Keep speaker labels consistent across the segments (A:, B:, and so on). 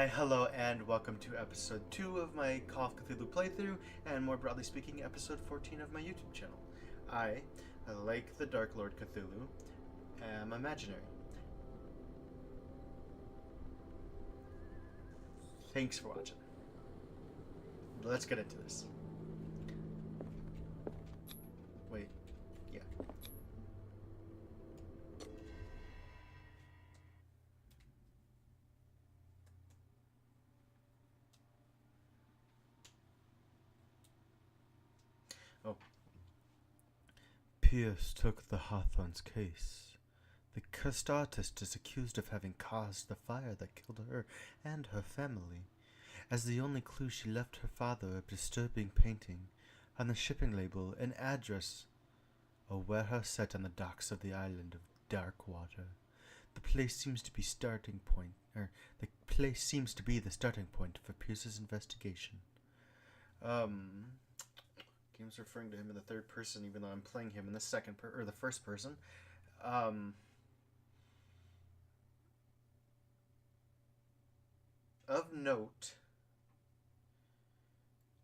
A: Hi, hello, and welcome to episode 2 of my Call of Cthulhu playthrough, and more broadly speaking, episode 14 of my YouTube channel. I, like the Dark Lord Cthulhu, am imaginary. Thanks for watching. Let's get into this. Wait, yeah. Oh. Pierce took the Hawthorne's case. The cursed artist is accused of having caused the fire that killed her and her family. As the only clue, she left her father a disturbing painting. On the shipping label, an address, a warehouse set on the docks of the island of Darkwater. The place seems to be the place seems to be the starting point for Pierce's investigation. Game's referring to him in the third person, even though I'm playing him in the first person. Of note,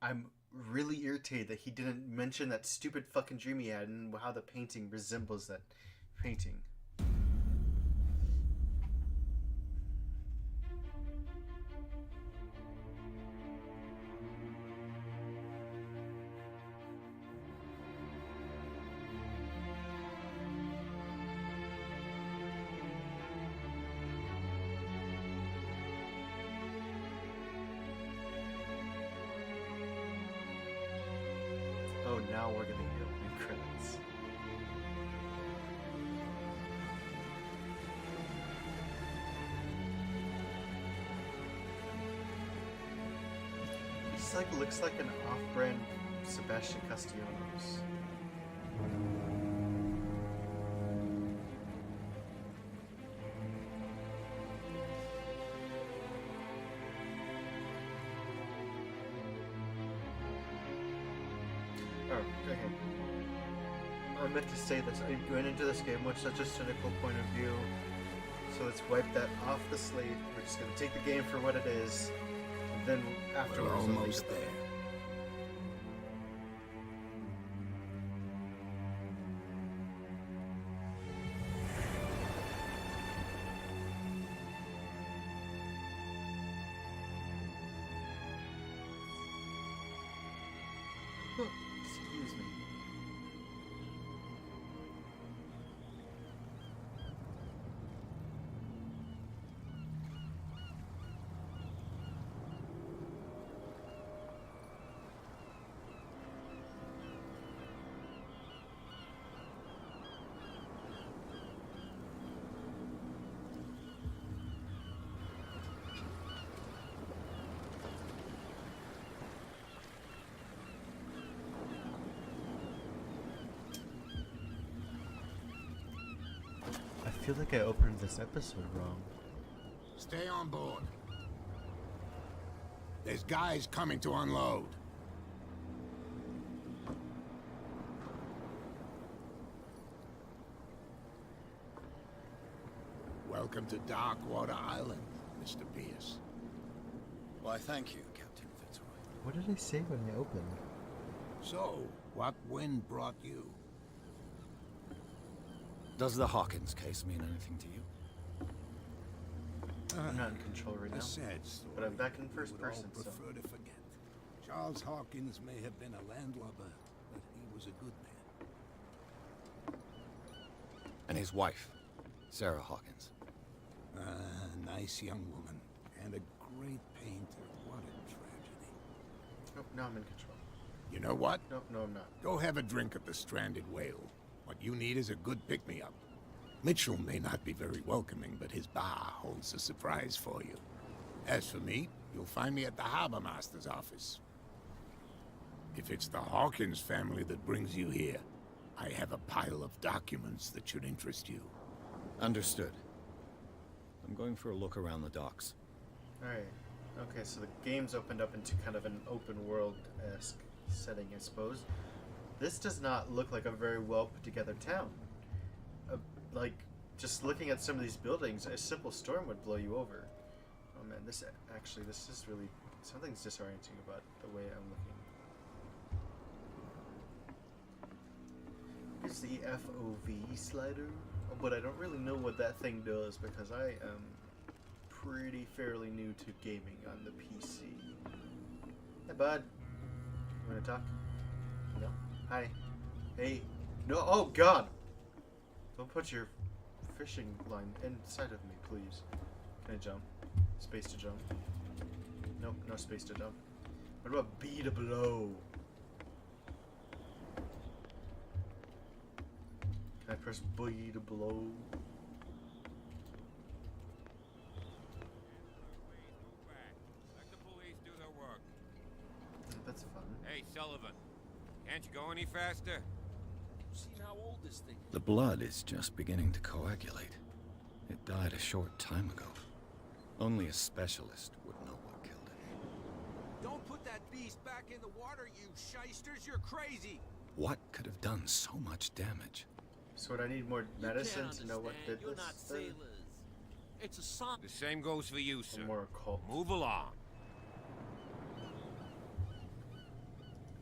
A: I'm really irritated that he didn't mention that stupid fucking dream he had and how the painting resembles that painting. Oh, now we're gonna get opening credits. He just looks like an off-brand Sebastian Castellanos. Oh, okay. I meant to say this. I'm going into this game with such a cynical point of view. So let's wipe that off the slate. We're just going to take the game for what it is. And then afterwards,
B: we're almost there.
A: Excuse me. I feel like I opened this episode wrong.
B: Stay on board. There's guys coming to unload. Welcome to Darkwater Island, Mr. Pierce.
C: Why, thank you, Captain Fitzroy.
A: What did I say when I opened?
B: So, what wind brought you?
C: Does the Hawkins case mean anything to you?
A: I'm not in control right now.
B: A sad story.
A: But I'm back in first
B: we would
A: person,
B: all
A: so.
B: prefer to forget. Charles Hawkins may have been a landlubber, but he was a good man.
C: And his wife, Sarah Hawkins.
B: Nice young woman, and a great painter. What a tragedy.
A: Nope, now I'm in control.
B: You know what?
A: Nope, no, I'm not.
B: Go have a drink at the Stranded Whale. What you need is a good pick-me-up. Mitchell may not be very welcoming, but his bar holds a surprise for you. As for me, you'll find me at the Harbor Master's office. If it's the Hawkins family that brings you here, I have a pile of documents that should interest you.
C: Understood. I'm going for a look around the docks.
A: Alright. Okay, so the game's opened up into kind of an open world-esque setting, I suppose. This does not look like a very well put together town. Like, just looking at some of these buildings, a simple storm would blow you over. Oh man, This actually, this is really something's disorienting about the way I'm looking. It's the FOV slider, but I don't really know what that thing does because I am pretty fairly new to gaming on the PC. Hey, bud. You wanna talk? No? Hi. Hey. No, oh god! Don't put your fishing line inside of me, please. Can I jump? Space to jump. Nope, no space to jump. What about B to blow? Can I press B to blow?
D: Let the police do their work.
A: That's fun.
D: Hey, Sullivan. Can't you go any faster?
E: Seen how old this thing is?
C: The blood is just beginning to coagulate. It died a short time ago. Only a specialist would know what killed it.
E: Don't put that beast back in the water, you shysters! You're crazy!
C: What could have done so much damage?
A: So would I need more medicine to know what did
E: You're
A: this?
E: not
A: then?
E: sailors. It's a song.
D: The same goes for you, sir.
A: Or more occult.
D: Move along.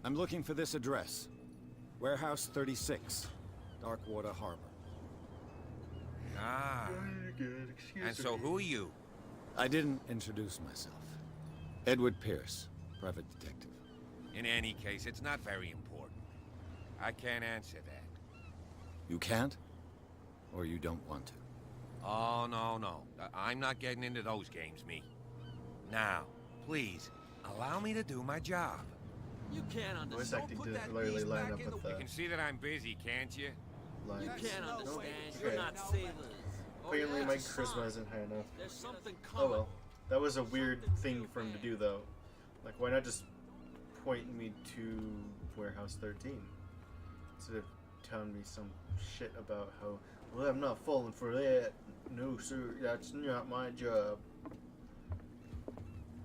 C: I'm looking for this address. Warehouse 36, Darkwater Harbor.
D: Ah.
A: Good, excuse
D: And so
A: me.
D: who are you?
C: I didn't introduce myself. Edward Pierce, private detective.
D: In any case, it's not very important. I can't answer that.
C: You can't? Or you don't want to?
D: Oh, no, no. I'm not getting into those games, me. Now, please, allow me to do my job.
E: You can't
A: Voice
E: understand.
A: acting
E: Don't put
A: didn't
E: that
A: literally
E: beast
A: line
E: back
A: up
E: in the
A: with
D: You
A: the
D: can see that I'm busy, can't you?
A: lines.
E: You can't
A: No,
E: understand.
A: okay.
E: You're not sailors.
A: Apparently
E: yeah,
A: my
E: it's a
A: charisma
E: sign.
A: isn't high enough.
E: There's something
A: Oh
E: coming.
A: well. That was a weird
E: Something
A: thing
E: real
A: for him to
E: bad.
A: do though. Like why not just point me to Warehouse 13? Instead of telling me some shit about how, well, I'm not falling for that. No sir, that's not my job.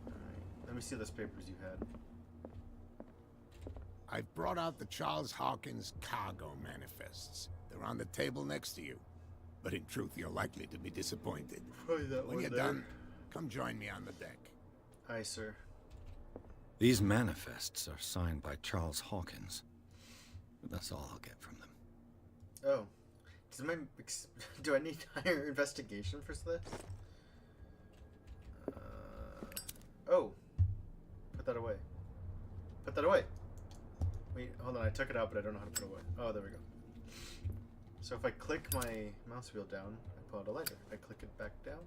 A: Alright, let me see those papers you had.
B: I've brought out the Charles Hawkins cargo manifests. They're on the table next to you. But in truth, you're likely to be disappointed.
A: Probably that
B: When
A: one
B: you're
A: there.
B: done, come join me on the deck.
A: Aye, sir.
C: These manifests are signed by Charles Hawkins. But that's all I'll get from them.
A: Oh. Do I need higher investigation for this? Oh. Put that away. Put that away. Wait, hold on. I took it out, but I don't know how to put it away. Oh, there we go. So if I click my mouse wheel down, I pull out a lighter. I click it back down.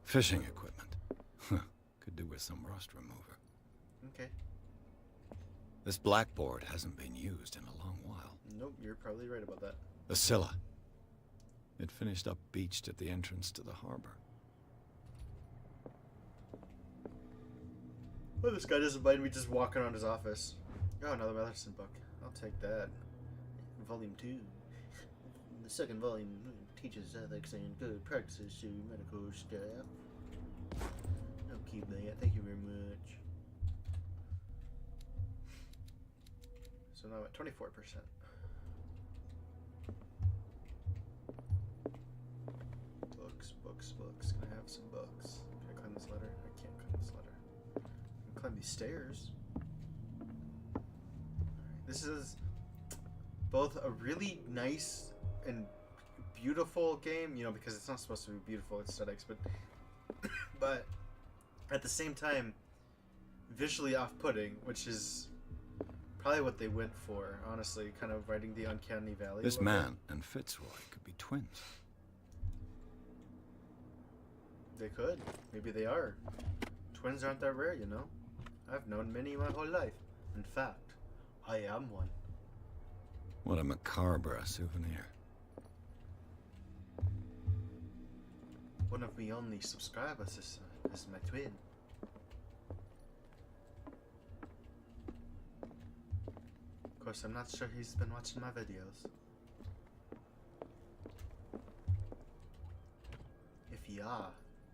C: Fishing equipment. Could do with some rust remover.
A: Okay.
C: This blackboard hasn't been used in a long while.
A: Nope, you're probably right about that.
C: The Scylla. It finished up beached at the entrance to the harbor.
A: Well, this guy doesn't mind me just walking around his office. Oh, another medicine book. I'll take that. Volume 2. The second volume teaches ethics and good practices to medical staff. I'll keep that. Thank you very much. So now I'm at 24%. Books, books, books. Can I have some books? Can I climb this ladder? I can't climb this ladder. I can climb these stairs. Alright, this is both a really nice and beautiful game, you know, because it's not supposed to be beautiful aesthetics, but at the same time visually off-putting, which is probably what they went for, honestly, kind of writing the uncanny valley.
C: This
A: look.
C: man and Fitzroy could be twins.
A: They could. Maybe they are. Twins aren't that rare, you know. I've known many my whole life. In fact, I am one.
C: What a macabre souvenir.
A: One of my only subscribers is my twin. Of course, I'm not sure he's been watching my videos. If you are,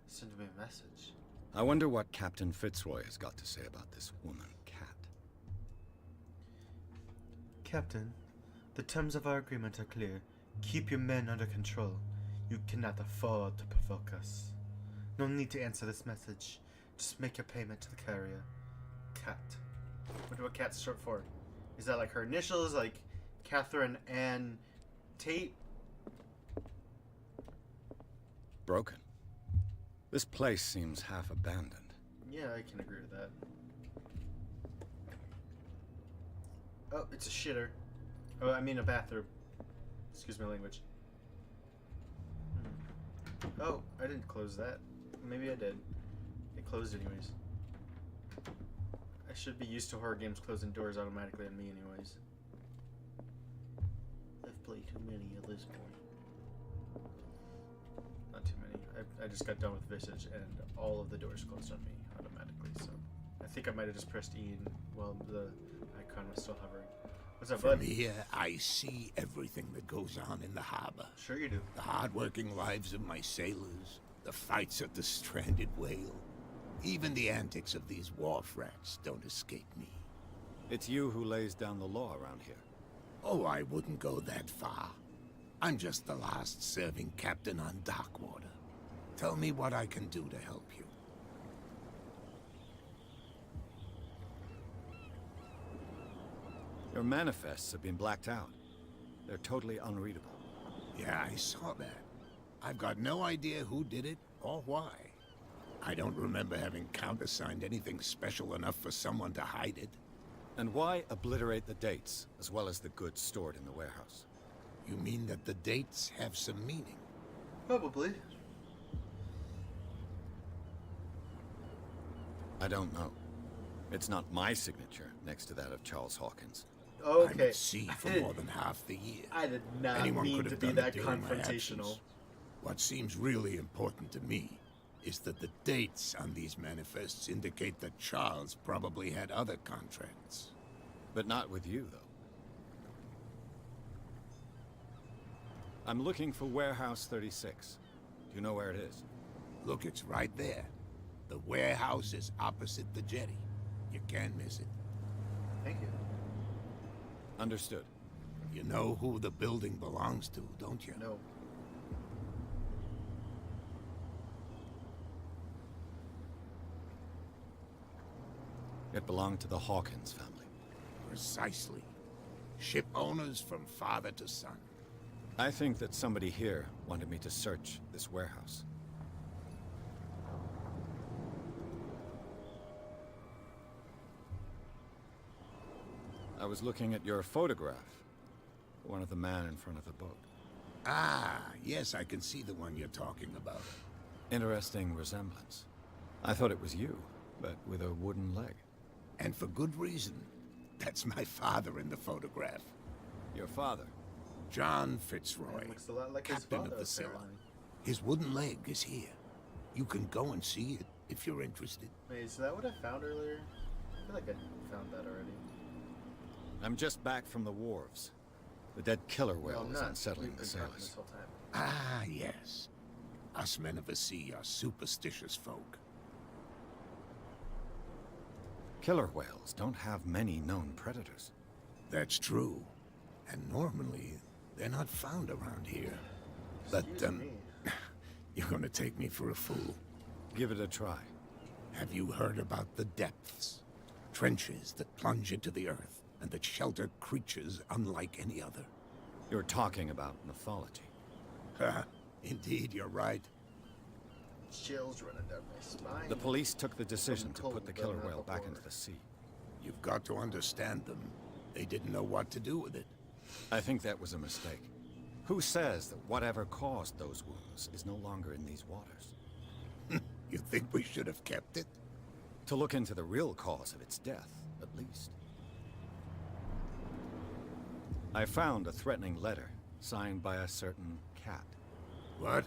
A: send me a message.
C: I wonder what Captain Fitzroy has got to say about this woman, Cat.
A: Captain, the terms of our agreement are clear. Keep your men under control. You cannot afford to provoke us. No need to answer this message. Just make your payment to the carrier. Cat. What Cat's short for? Is that like her initials, like Catherine Ann Tate?
C: Broken. This place seems half abandoned.
A: Yeah, I can agree with that. Oh, it's a shitter. Oh, I mean a bathroom. Excuse my language. Oh, I didn't close that. Maybe I did. It closed anyways. I should be used to horror games closing doors automatically on me anyways. I've played too many at this point. Not too many. I just got done with Visage and all of the doors closed on me automatically, so I think I might have just pressed E while the icon was still hovering. What's up,
B: From
A: bud?
B: here, I see everything that goes on in the harbor.
A: Sure you do.
B: The hard-working lives of my sailors, the fights at the stranded whale. Even the antics of these wharf rats don't escape me.
C: It's you who lays down the law around here.
B: Oh, I wouldn't go that far. I'm just the last serving captain on Darkwater. Tell me what I can do to help you.
C: Your manifests have been blacked out. They're totally unreadable.
B: Yeah, I saw that. I've got no idea who did it or why. I don't remember having countersigned anything special enough for someone to hide it.
C: And why obliterate the dates, as well as the goods stored in the warehouse?
B: You mean that the dates have some meaning?
A: Probably.
C: I don't know. It's not my signature next to that of Charles Hawkins.
B: I'm
A: Okay.
B: at sea for more than half the year.
A: I did not
B: Anyone
A: mean
B: could
A: to
B: have
A: be
B: done
A: that
B: it during my
A: confrontational.
B: absence. What seems really important to me is that the dates on these manifests indicate that Charles probably had other contracts.
C: But not with you, though. I'm looking for Warehouse 36. Do you know where it is?
B: Look, it's right there. The warehouse is opposite the jetty. You can't miss it.
A: Thank you.
C: Understood.
B: You know who the building belongs to, don't you?
A: No.
C: It belonged to the Hawkins family.
B: Precisely. Ship owners from father to son.
C: I think that somebody here wanted me to search this warehouse. I was looking at your photograph. One of the man in front of the boat.
B: Ah, yes, I can see the one you're talking about.
C: Interesting resemblance. I thought it was you, but with a wooden leg.
B: And for good reason. That's my father in the photograph.
C: Your father.
B: John Fitzroy,
A: Looks a lot like his
B: captain
A: father,
B: of the Scylla.
A: apparently.
B: His wooden leg is here. You can go and see it if you're interested.
A: Wait, is that what I found earlier? I feel like I found that already.
C: I'm just back from the wharves. The dead killer whale
A: I'm
C: is
A: not.
C: unsettling
A: We've
C: the
A: been talking
C: sailors.
A: this whole time.
B: Ah, yes. Us men of the sea are superstitious folk.
C: Killer whales don't have many known predators.
B: That's true. And normally, they're not found around here. But,
A: Excuse me.
B: you're gonna take me for a fool.
C: Give it a try.
B: Have you heard about the depths? Trenches that plunge into the earth and that shelter creatures unlike any other.
C: You're talking about mythology.
B: Ha! Indeed, you're right.
A: Chills running down my spine.
C: The police took the decision to
A: cold,
C: put the
A: but
C: killer
A: not
C: whale back
A: before.
C: into the sea.
B: You've got to understand them. They didn't know what to do with it.
C: I think that was a mistake. Who says that whatever caused those wounds is no longer in these waters?
B: You think we should have kept it?
C: To look into the real cause of its death, at least. I found a threatening letter, signed by a certain cat.
B: What?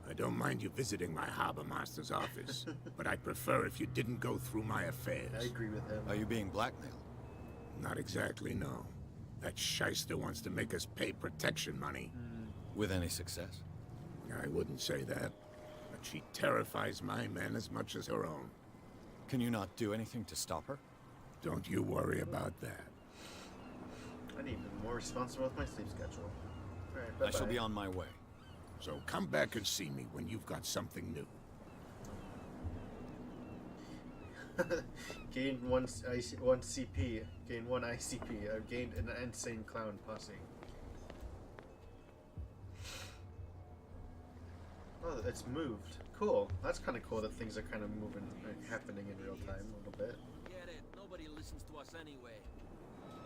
B: I don't mind you visiting my harbor master's office, but I'd prefer if you didn't go through my affairs.
A: I agree with him.
C: Are you being blackmailed?
B: Not exactly, no. That shyster wants to make us pay protection money.
C: With any success?
B: I wouldn't say that, but she terrifies my men as much as her own.
C: Can you not do anything to stop her?
B: Don't you worry about that.
A: I need to be more responsible with my sleep schedule. Alright, bye-bye.
C: I shall be on my way.
B: So come back and see me when you've got something new.
A: Gained one CP. Gained one ICP. I've gained an insane clown posse. Oh, it's moved. Cool. That's kind of cool that things are kind of moving, like, happening in real time a little bit.
E: Get it. Nobody listens to us anyway.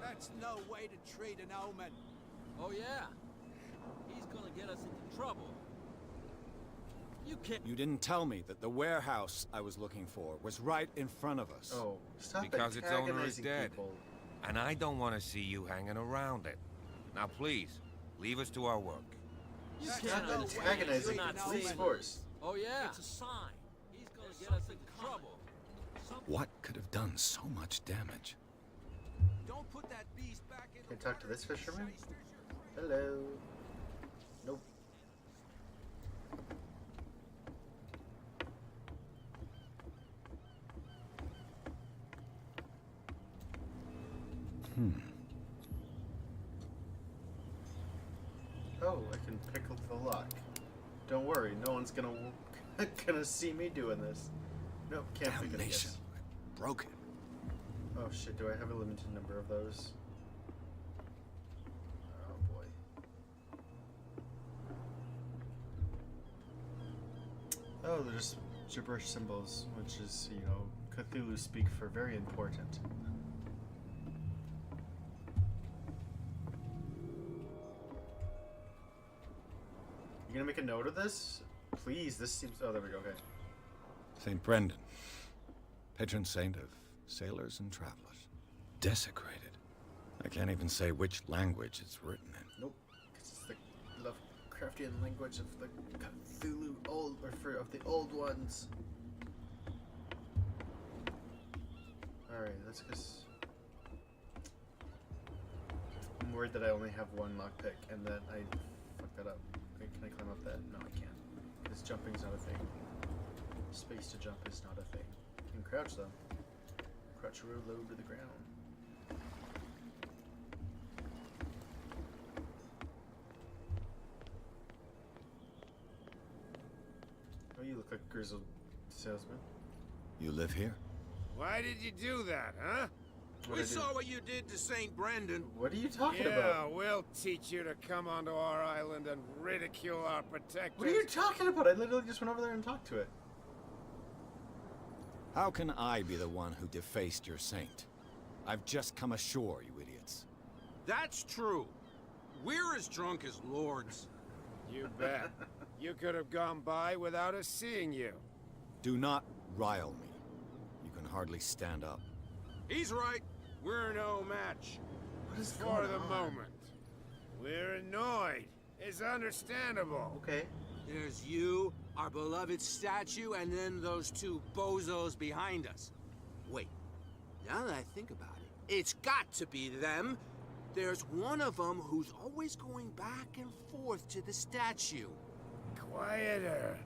F: That's no way to treat an omen.
E: Oh, yeah? He's gonna get us into trouble. You can't...
C: You didn't tell me that the warehouse I was looking for was right in front of us.
A: Oh, stop
D: Because its owner is
A: antagonizing
D: dead.
A: people.
D: And I don't want to see you hanging around it. Now, please, leave us to our work.
E: You
F: That's
E: can't
F: no way.
A: Antagonizing
F: You're
A: the
F: not
A: police
F: saying
A: force.
E: Oh, yeah? It's a sign. He's gonna get us into trouble.
C: What could have done so much damage?
F: Don't put that beast back in
A: Can
F: the
A: I talk to this
F: water,
A: fisherman?
F: shysters, you're crazy.
A: Hello. Nope. Oh, I can pick up the lock. Don't worry, no one's gonna see me doing this. Nope, can't pick it up.
C: Damnation.
A: Yes.
C: I broke it.
A: Oh shit, do I have a limited number of those? Oh boy. Oh, they're just gibberish symbols, which is, you know, Cthulhu speak for very important. You gonna make a note of this? Please, this seems... Oh, there we go, okay.
C: St. Brendan, patron saint of sailors and travelers. Desecrated. I can't even say which language it's written in.
A: Nope, because it's the Lovecraftian language of the Cthulhu of the old ones. Alright, that's because I'm worried that I only have one lockpick and that I fucked that up. Okay, can I climb up that? No, I can't. Because jumping's not a thing. Space to jump is not a thing. You can crouch though. Crouch real low to the ground. Oh, you look like a grizzled salesman.
C: You live here?
B: Why did you do that, huh?
A: What'd
E: We
A: I do?
E: saw what you did to St. Brendan.
A: What are you talking
B: Yeah,
A: about?
B: we'll teach you to come onto our island and ridicule our protectors.
A: What are you talking about? I literally just went over there and talked to it.
C: How can I be the one who defaced your saint? I've just come ashore, you idiots.
E: That's true. We're as drunk as lords.
B: You bet. You could have gone by without us seeing you.
C: Do not rile me. You can hardly stand up.
E: He's right.
B: We're no match.
A: What is
B: For
A: going
B: the
A: on?
B: moment. We're annoyed. It's understandable.
A: Okay.
E: There's you, our beloved statue, and then those two bozos behind us. Wait, now that I think about it, it's got to be them. There's one of them who's always going back and forth to the statue.
B: Quieter.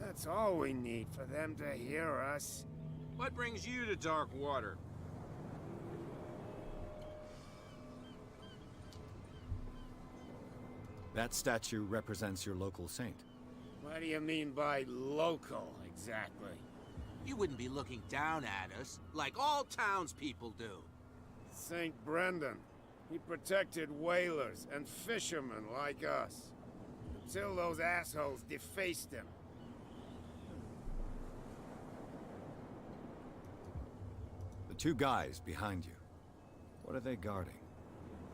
B: That's all we need for them to hear us.
E: What brings you to Darkwater?
C: That statue represents your local saint.
B: What do you mean by local, exactly?
E: You wouldn't be looking down at us, like all townspeople do.
B: St. Brendan. He protected whalers and fishermen like us. Until those assholes defaced him.
C: The two guys behind you. What are they guarding?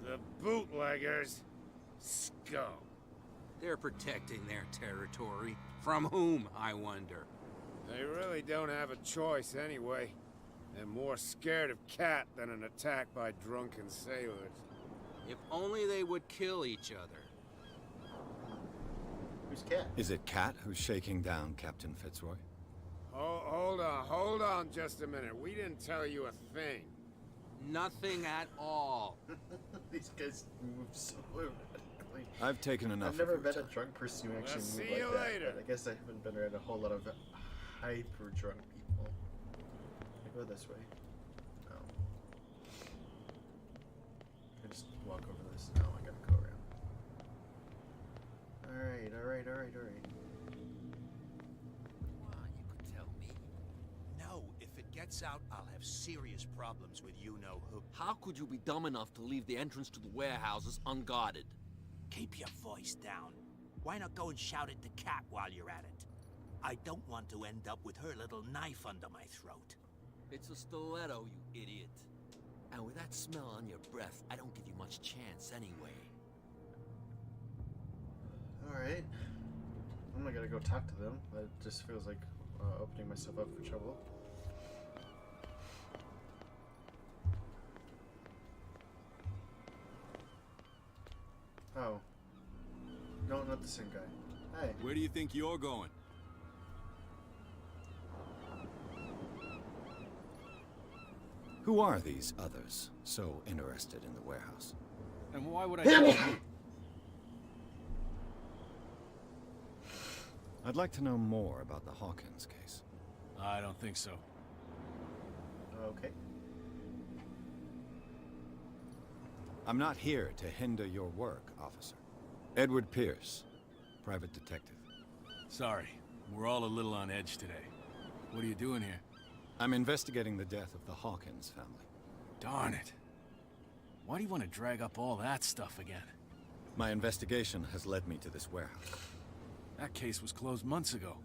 B: The bootleggers. Scum.
E: They're protecting their territory. From whom, I wonder?
B: They really don't have a choice anyway. They're more scared of Cat than an attack by drunken sailors.
E: If only they would kill each other.
A: Who's Cat?
C: Is it Cat who's shaking down Captain Fitzroy?
B: Hold on just a minute. We didn't tell you a thing.
E: Nothing at all.
A: These guys move so erratically.
C: I've taken enough
A: I've never
C: of your
A: met a
C: time.
A: drunk person who actually
B: see
A: moved
B: you
A: like that.
B: later.
A: But I guess I haven't been around a whole lot of hyper drunk people. I go this way. No. I just walk over this. No, I gotta go around. Alright.
E: Come on, you could tell me.
F: No, if it gets out, I'll have serious problems with you-know-who.
G: How could you be dumb enough to leave the entrance to the warehouses unguarded?
F: Keep your voice down. Why not go and shout at the cat while you're at it? I don't want to end up with her little knife under my throat.
G: It's a stiletto, you idiot. And with that smell on your breath, I don't give you much chance anyway.
A: Alright. I'm not gonna go talk to them. It just feels like opening myself up for trouble. Oh. No, not the same guy. Hey.
H: Where do you think you're going?
C: Who are these others so interested in the warehouse?
H: And why would I...
C: I'd like to know more about the Hawkins case.
H: I don't think so.
A: Okay.
C: I'm not here to hinder your work, officer. Edward Pierce, private detective.
H: Sorry, we're all a little on edge today. What are you doing here?
C: I'm investigating the death of the Hawkins family.
H: Darn it. Why do you want to drag up all that stuff again?
C: My investigation has led me to this warehouse.
H: That case was closed months ago.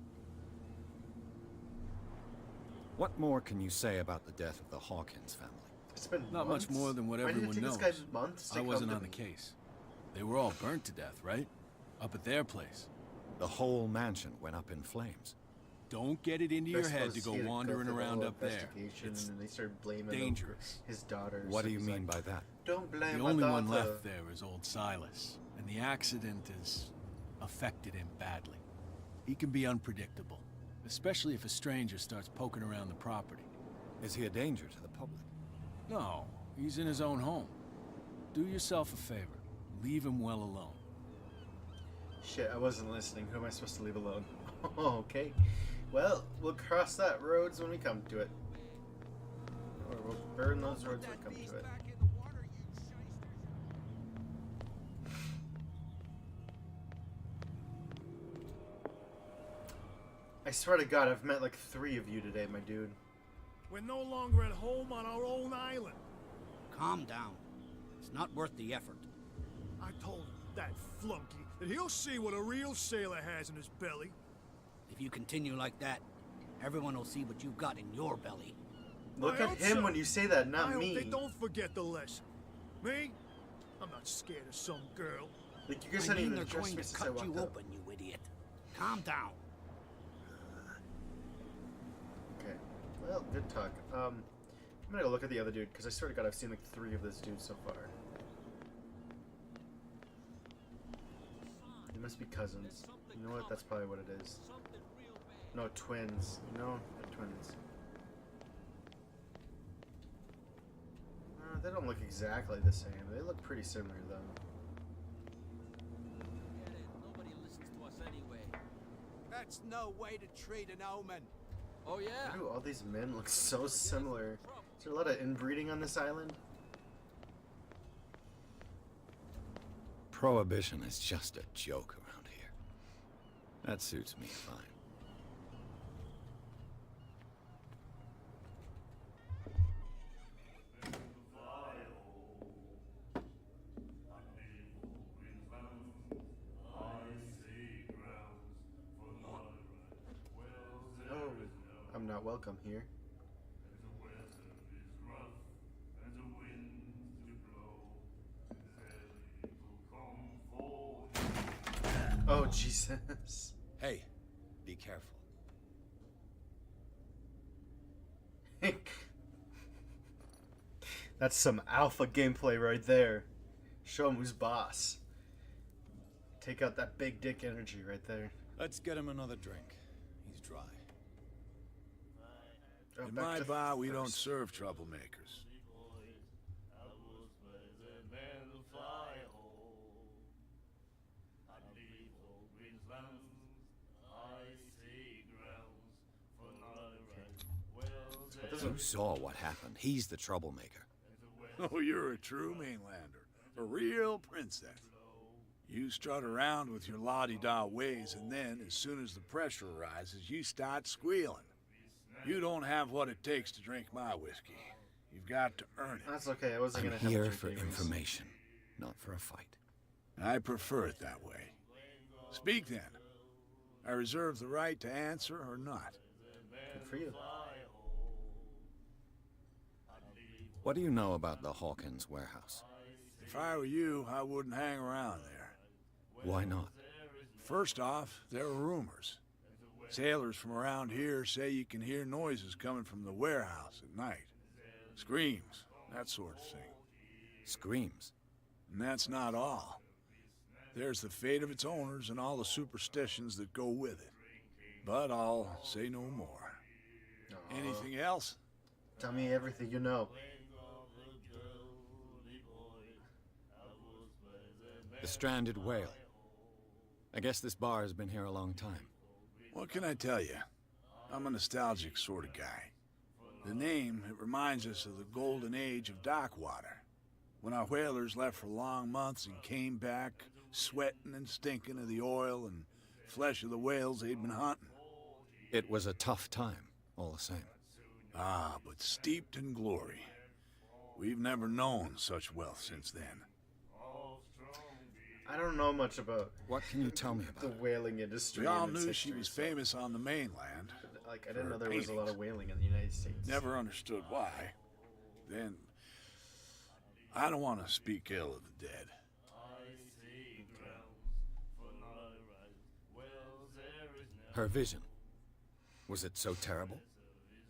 C: What more can you say about the death of the Hawkins family?
A: It's been
H: Not
A: months.
H: much more than what
A: Why did it
H: everyone
A: take
H: knows.
A: this guy months to
H: I wasn't
A: come
H: on
A: to
H: the
A: me?
H: case. They were all burnt to death, right? Up at their place.
C: The whole mansion went up in flames.
H: Don't get it into
A: They're
H: your head to
A: supposed
H: go
A: he had
H: wandering
A: through the
H: around
A: whole
H: up there.
A: investigation,
H: It's
A: and then they started blaming
H: dangerous.
A: his daughters.
C: What do
A: and
C: you
A: he's
C: mean
A: like,
C: by that?
A: Don't blame
H: The
A: my
H: only one
A: daughter.
H: left there is old Silas, and the accident has affected him badly. He can be unpredictable, especially if a stranger starts poking around the property.
C: Is he a danger to the public?
H: No, he's in his own home. Do yourself a favor. Leave him well alone.
A: Shit, I wasn't listening. Who am I supposed to leave alone? Okay. Well, we'll cross that roads when we come to it. Or we'll burn those roads when we come to it.
F: Back in the water, you shysters.
A: I swear to God, I've met like 3 of you today, my dude.
I: We're no longer at home on our own island.
J: Calm down. It's not worth the effort.
I: I told that flunky that he'll see what a real sailor has in his belly.
J: If you continue like that, everyone will see what you've got in your belly.
A: Look
I: I
A: at
I: hope
A: him
I: so.
A: when you say that,
I: I
A: not
I: hope
A: me.
I: they don't forget the lesson. Me? I'm not scared of some girl.
A: Like, you guys
J: I
A: haven't
J: mean,
A: even
J: they're
A: addressed
J: going
A: me
J: to
A: since I
J: cut
A: walked
J: you
A: up.
J: open, you idiot. Calm down.
A: Okay. Well, good talk. I'm gonna go look at the other dude, because I swear to God, I've seen like 3 of this dude so far. They must be cousins. You know what? That's probably what it is. No, twins. You know? They're twins. They don't look exactly the same. They look pretty similar, though.
G: Get it. Nobody listens to us anyway.
F: That's no way to treat an omen.
G: Oh yeah?
A: Why do all these men look so similar? Is there a lot of inbreeding on this island?
C: Prohibition is just a joke around here. That suits me fine.
A: Oh, I'm not welcome here. Oh, Jesus.
C: Hey, be careful.
A: That's some alpha gameplay right there. Show him who's boss. Take out that big dick energy right there.
C: Let's get him another drink. He's dry.
A: Oh,
B: In
A: back
B: my
A: to
B: bar, we don't
A: first.
B: serve troublemakers.
C: You saw what happened. He's the troublemaker.
B: Oh, you're a true mainlander. A real princess. You strut around with your la-di-da ways, and then, as soon as the pressure arises, you start squealing.
I: You don't have what it takes to drink my whiskey. You've got to earn it.
A: That's okay. I wasn't
C: I'm
A: gonna have a
C: here
A: drink
C: for
A: anyways.
C: information, not for a fight.
I: I prefer it that way. Speak then. I reserve the right to answer or not.
A: Good for you.
C: What do you know about the Hawkins warehouse?
I: If I were you, I wouldn't hang around there.
C: Why not?
I: First off, there are rumors. Sailors from around here say you can hear noises coming from the warehouse at night. Screams, that sort of thing.
C: Screams.
I: And that's not all. There's the fate of its owners and all the superstitions that go with it. But I'll say no more. Anything else?
A: Tell me everything you know.
C: The stranded whale. I guess this bar has been here a long time.
I: What can I tell you? I'm a nostalgic sort of guy. The name, it reminds us of the golden age of Darkwater, when our whalers left for long months and came back sweating and stinking of the oil and flesh of the whales they'd been hunting.
C: It was a tough time, all the same.
I: Ah, but steeped in glory. We've never known such wealth since then.
A: I don't know much about
C: What can you tell me
A: the
C: about it?
A: whaling industry.
I: We all
A: and its
I: knew she
A: history,
I: was
A: so-
I: famous on the mainland.
A: Like, I didn't know
I: for
A: there was a lot of
I: paintings.
A: whaling in the United States.
I: Never understood why. Then, I don't want to speak ill of the dead.
C: Her vision. Was it so terrible?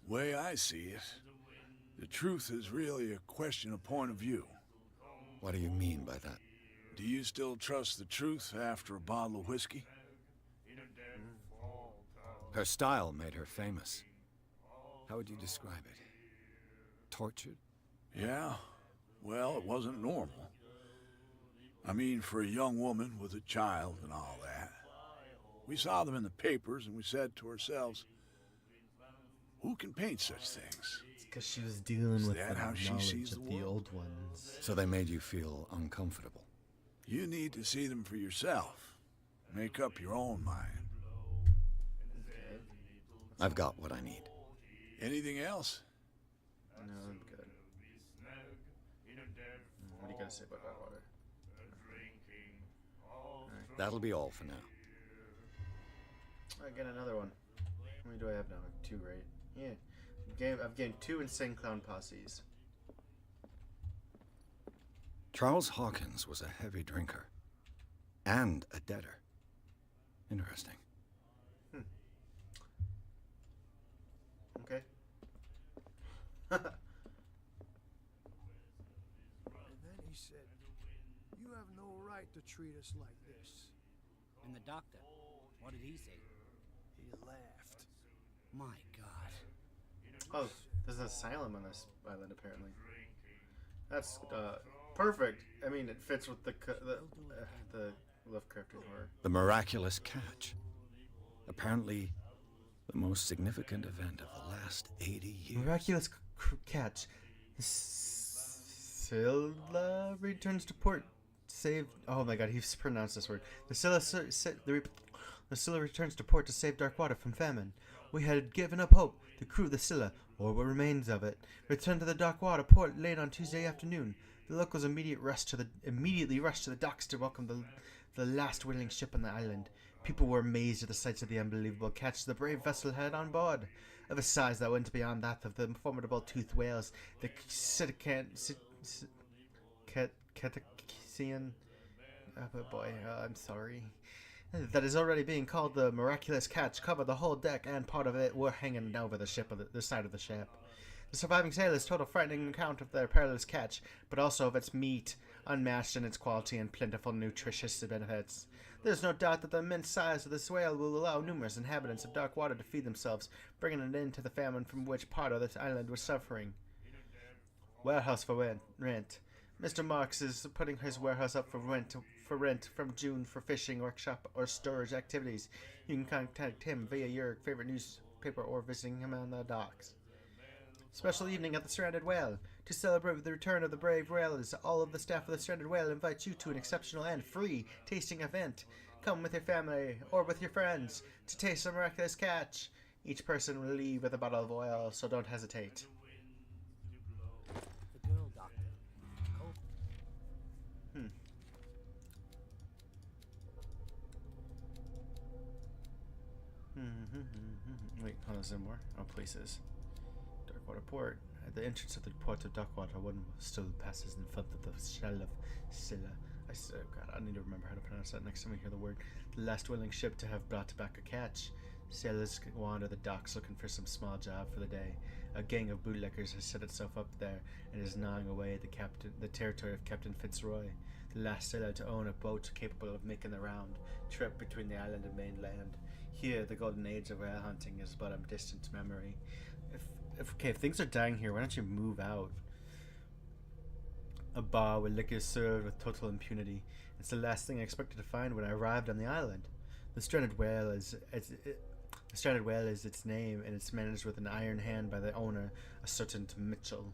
I: Way I see it, the truth is really a question of point of view.
C: What do you mean by that?
I: Do you still trust the truth after a bottle of whiskey?
C: Her style made her famous. How would you describe it? Tortured?
I: Yeah, well, it wasn't normal. I mean, for a young woman with a child and all that. We saw them in the papers and we said to ourselves, who can paint such things?
A: It's because she was dealing
I: Is
A: with
I: that
A: the
I: how she
A: knowledge
I: sees
A: of
I: the
A: the
I: world?
A: old ones.
C: So they made you feel uncomfortable.
I: You need to see them for yourself. Make up your own mind.
C: I've got what I need.
I: Anything else?
A: No, I'm good. What do you gotta say about that water?
C: That'll be all for now.
A: I get another one. How many do I have now? 2, right? Yeah. I've gained 2 insane clown posses.
C: Charles Hawkins was a heavy drinker. And a debtor. Interesting.
A: Okay.
I: And then he said, you have no right to treat us like this.
J: And the doctor, what did he say?
I: He laughed.
J: My God.
A: Oh, there's an asylum on this island, apparently. That's perfect. I mean, it fits with the Lovecraftian horror.
C: The miraculous catch. Apparently, the most significant event of the last 80 years.
A: Miraculous catch. The Scylla returns to port. Save. Oh my God, he's pronounced this word. The Scylla returns to port to save Darkwater from famine. We had given up hope. The crew of the Scylla, or what remains of it, returned to the Darkwater port late on Tuesday afternoon. The locals immediately rushed to the docks to welcome the last whaling ship on the island. People were amazed at the sights of the unbelievable catch the brave vessel had on board, of a size that went beyond that of the formidable toothed whales, the Cetacean. I'm sorry. That is already being called the miraculous catch. Covered the whole deck, and part of it were hanging over the side of the ship. The surviving sailors told a frightening account of their perilous catch, but also of its meat, unmatched in its quality and plentiful nutritious benefits. There is no doubt that the immense size of this whale will allow numerous inhabitants of Darkwater to feed themselves, bringing an end to the famine from which part of this island was suffering. Warehouse for rent. Mr. Marks is putting his warehouse up for rent from June for fishing, workshop, or storage activities. You can contact him via your favorite newspaper or visiting him on the docks. Special evening at the Stranded Whale. To celebrate the return of the brave whalers, all of the staff of the Stranded Whale invites you to an exceptional and free tasting event. Come with your family or with your friends to taste the miraculous catch. Each person will leave with a bottle of oil, so don't hesitate.
J: The girl doctor. Cole.
A: Wait, hold on, is there more? Oh, places. Darkwater Port. At the entrance of the port of Darkwater, one still passes in front of the shell of Scylla. God, I need to remember how to pronounce that next time we hear the word. The last willing ship to have brought back a catch. Sailors wander the docks looking for some small job for the day. A gang of bootleggers has set itself up there and is gnawing away at the territory of Captain Fitzroy, the last sailor to own a boat capable of making the round trip between the island and mainland. Here, the golden age of whale hunting is but a distant memory. If things are dying here, why don't you move out? A bar where liquor is served with total impunity. It's the last thing I expected to find when I arrived on the island. The stranded whale is its name, and it's managed with an iron hand by the owner, a certain Mitchell.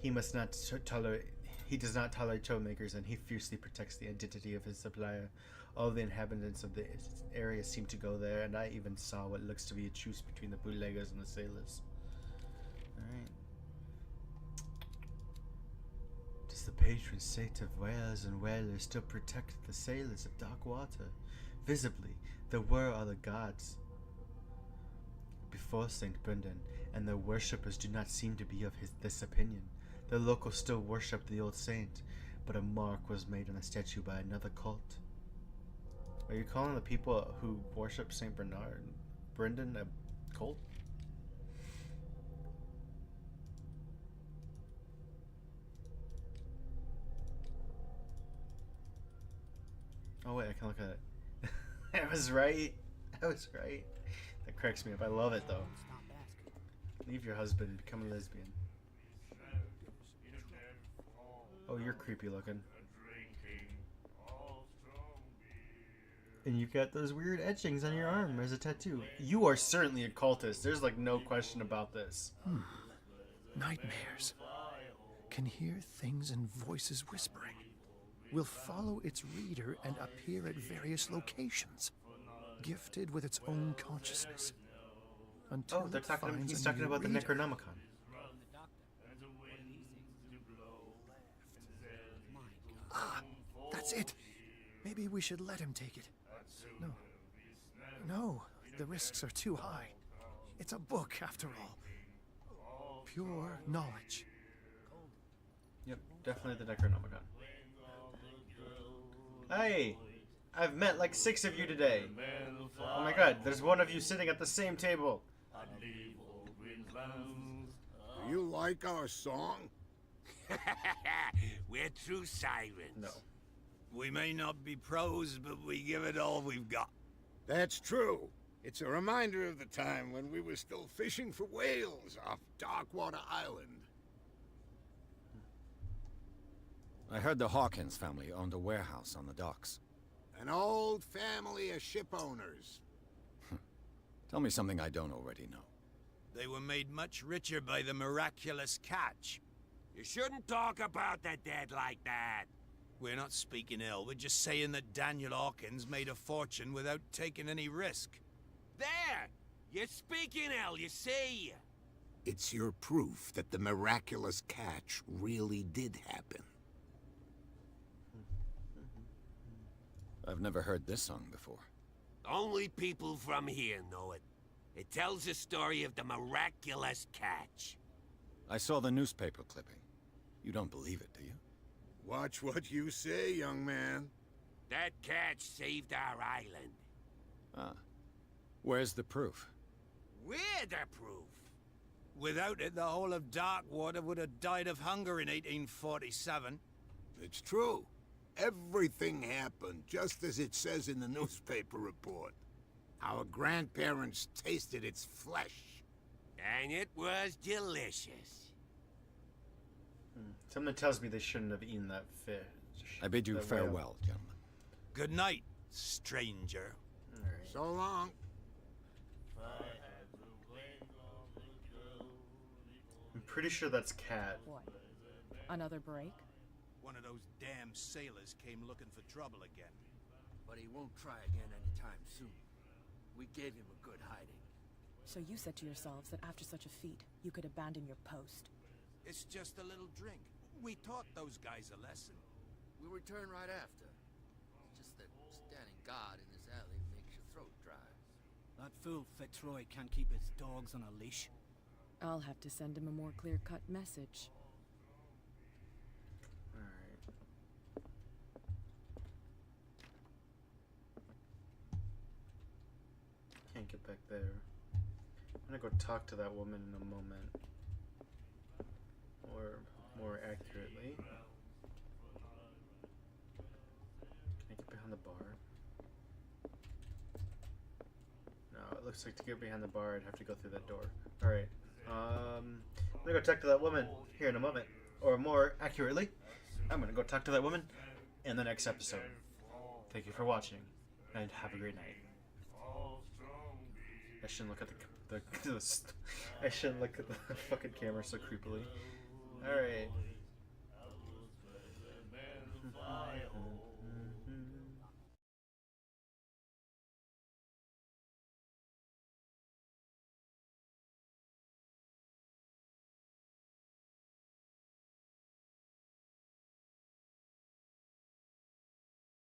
A: He does not tolerate troublemakers, and he fiercely protects the identity of his supplier. All the inhabitants of the area seem to go there, and I even saw what looks to be a truce between the bootleggers and the sailors. Alright. Does the patron saint of whales and whalers still protect the sailors of Darkwater? Visibly, there were other gods before St. Brendan, and their worshippers do not seem to be of this opinion. The locals still worship the old saint, but a mark was made on the statue by another cult. Are you calling the people who worship St. Brendan a cult? Oh wait, I can look at it. I was right. That cracks me up. I love it though. Leave your husband, become a lesbian. Oh, you're creepy looking. And you've got those weird etchings on your arm as a tattoo. You are certainly a cultist. There's like no question about this.
K: Nightmares. Can hear things and voices whispering. Will follow its reader and appear at various locations, gifted with its own consciousness. Until
A: he's talking about the Necronomicon.
K: Ah, that's it. Maybe we should let him take it. No, the risks are too high. It's a book, after all. Pure knowledge.
A: Yep, definitely the Necronomicon. Hey! I've met like 6 of you today. Oh my god, there's one of you sitting at the same table.
B: Do you like our song?
F: We're true sirens.
A: No.
E: We may not be pros, but we give it all we've got.
B: That's true. It's a reminder of the time when we were still fishing for whales off Darkwater Island.
C: I heard the Hawkins family owned a warehouse on the docks.
B: An old family of ship owners.
C: Tell me something I don't already know.
E: They were made much richer by the miraculous catch.
F: You shouldn't talk about the dead like that.
E: We're not speaking ill, we're just saying that Daniel Hawkins made a fortune without taking any risk.
F: There! You're speaking ill, you see.
B: It's your proof that the miraculous catch really did happen.
C: I've never heard this song before.
F: Only people from here know it. It tells the story of the miraculous catch.
C: I saw the newspaper clipping. You don't believe it, do you?
B: Watch what you say, young man.
F: That catch saved our island.
C: Ah. Where's the proof?
F: We're the proof.
E: Without it, the whole of Darkwater would have died of hunger in 1847.
B: It's true. Everything happened just as it says in the newspaper report. Our grandparents tasted its flesh.
F: And it was delicious.
A: Something tells me they shouldn't have eaten that fish.
C: I bid you farewell, gentlemen.
E: Good night, stranger.
A: Right.
B: So long.
A: I'm pretty sure that's Cat.
L: What? Another break?
E: One of those damn sailors came looking for trouble again.
G: But he won't try again anytime soon. We gave him a good hiding.
L: So you said to yourselves that after such a feat, you could abandon your post.
F: It's just a little drink. We taught those guys a lesson.
G: We'll return right after. It's just that standing guard in this alley makes your throat dry.
J: That fool Fitzroy can't keep his dogs on a leash.
L: I'll have to send him a more clear-cut message.
A: Alright. Can't get back there. I'm gonna go talk to that woman in a moment. Or more accurately. Can I get behind the bar? No, it looks like to get behind the bar I'd have to go through that door. Alright. I'm gonna go talk to that woman here in a moment. Or more accurately, I'm gonna go talk to that woman in the next episode. Thank you for watching, and have a great night. I shouldn't look at I shouldn't look at the fucking camera so creepily. Alright.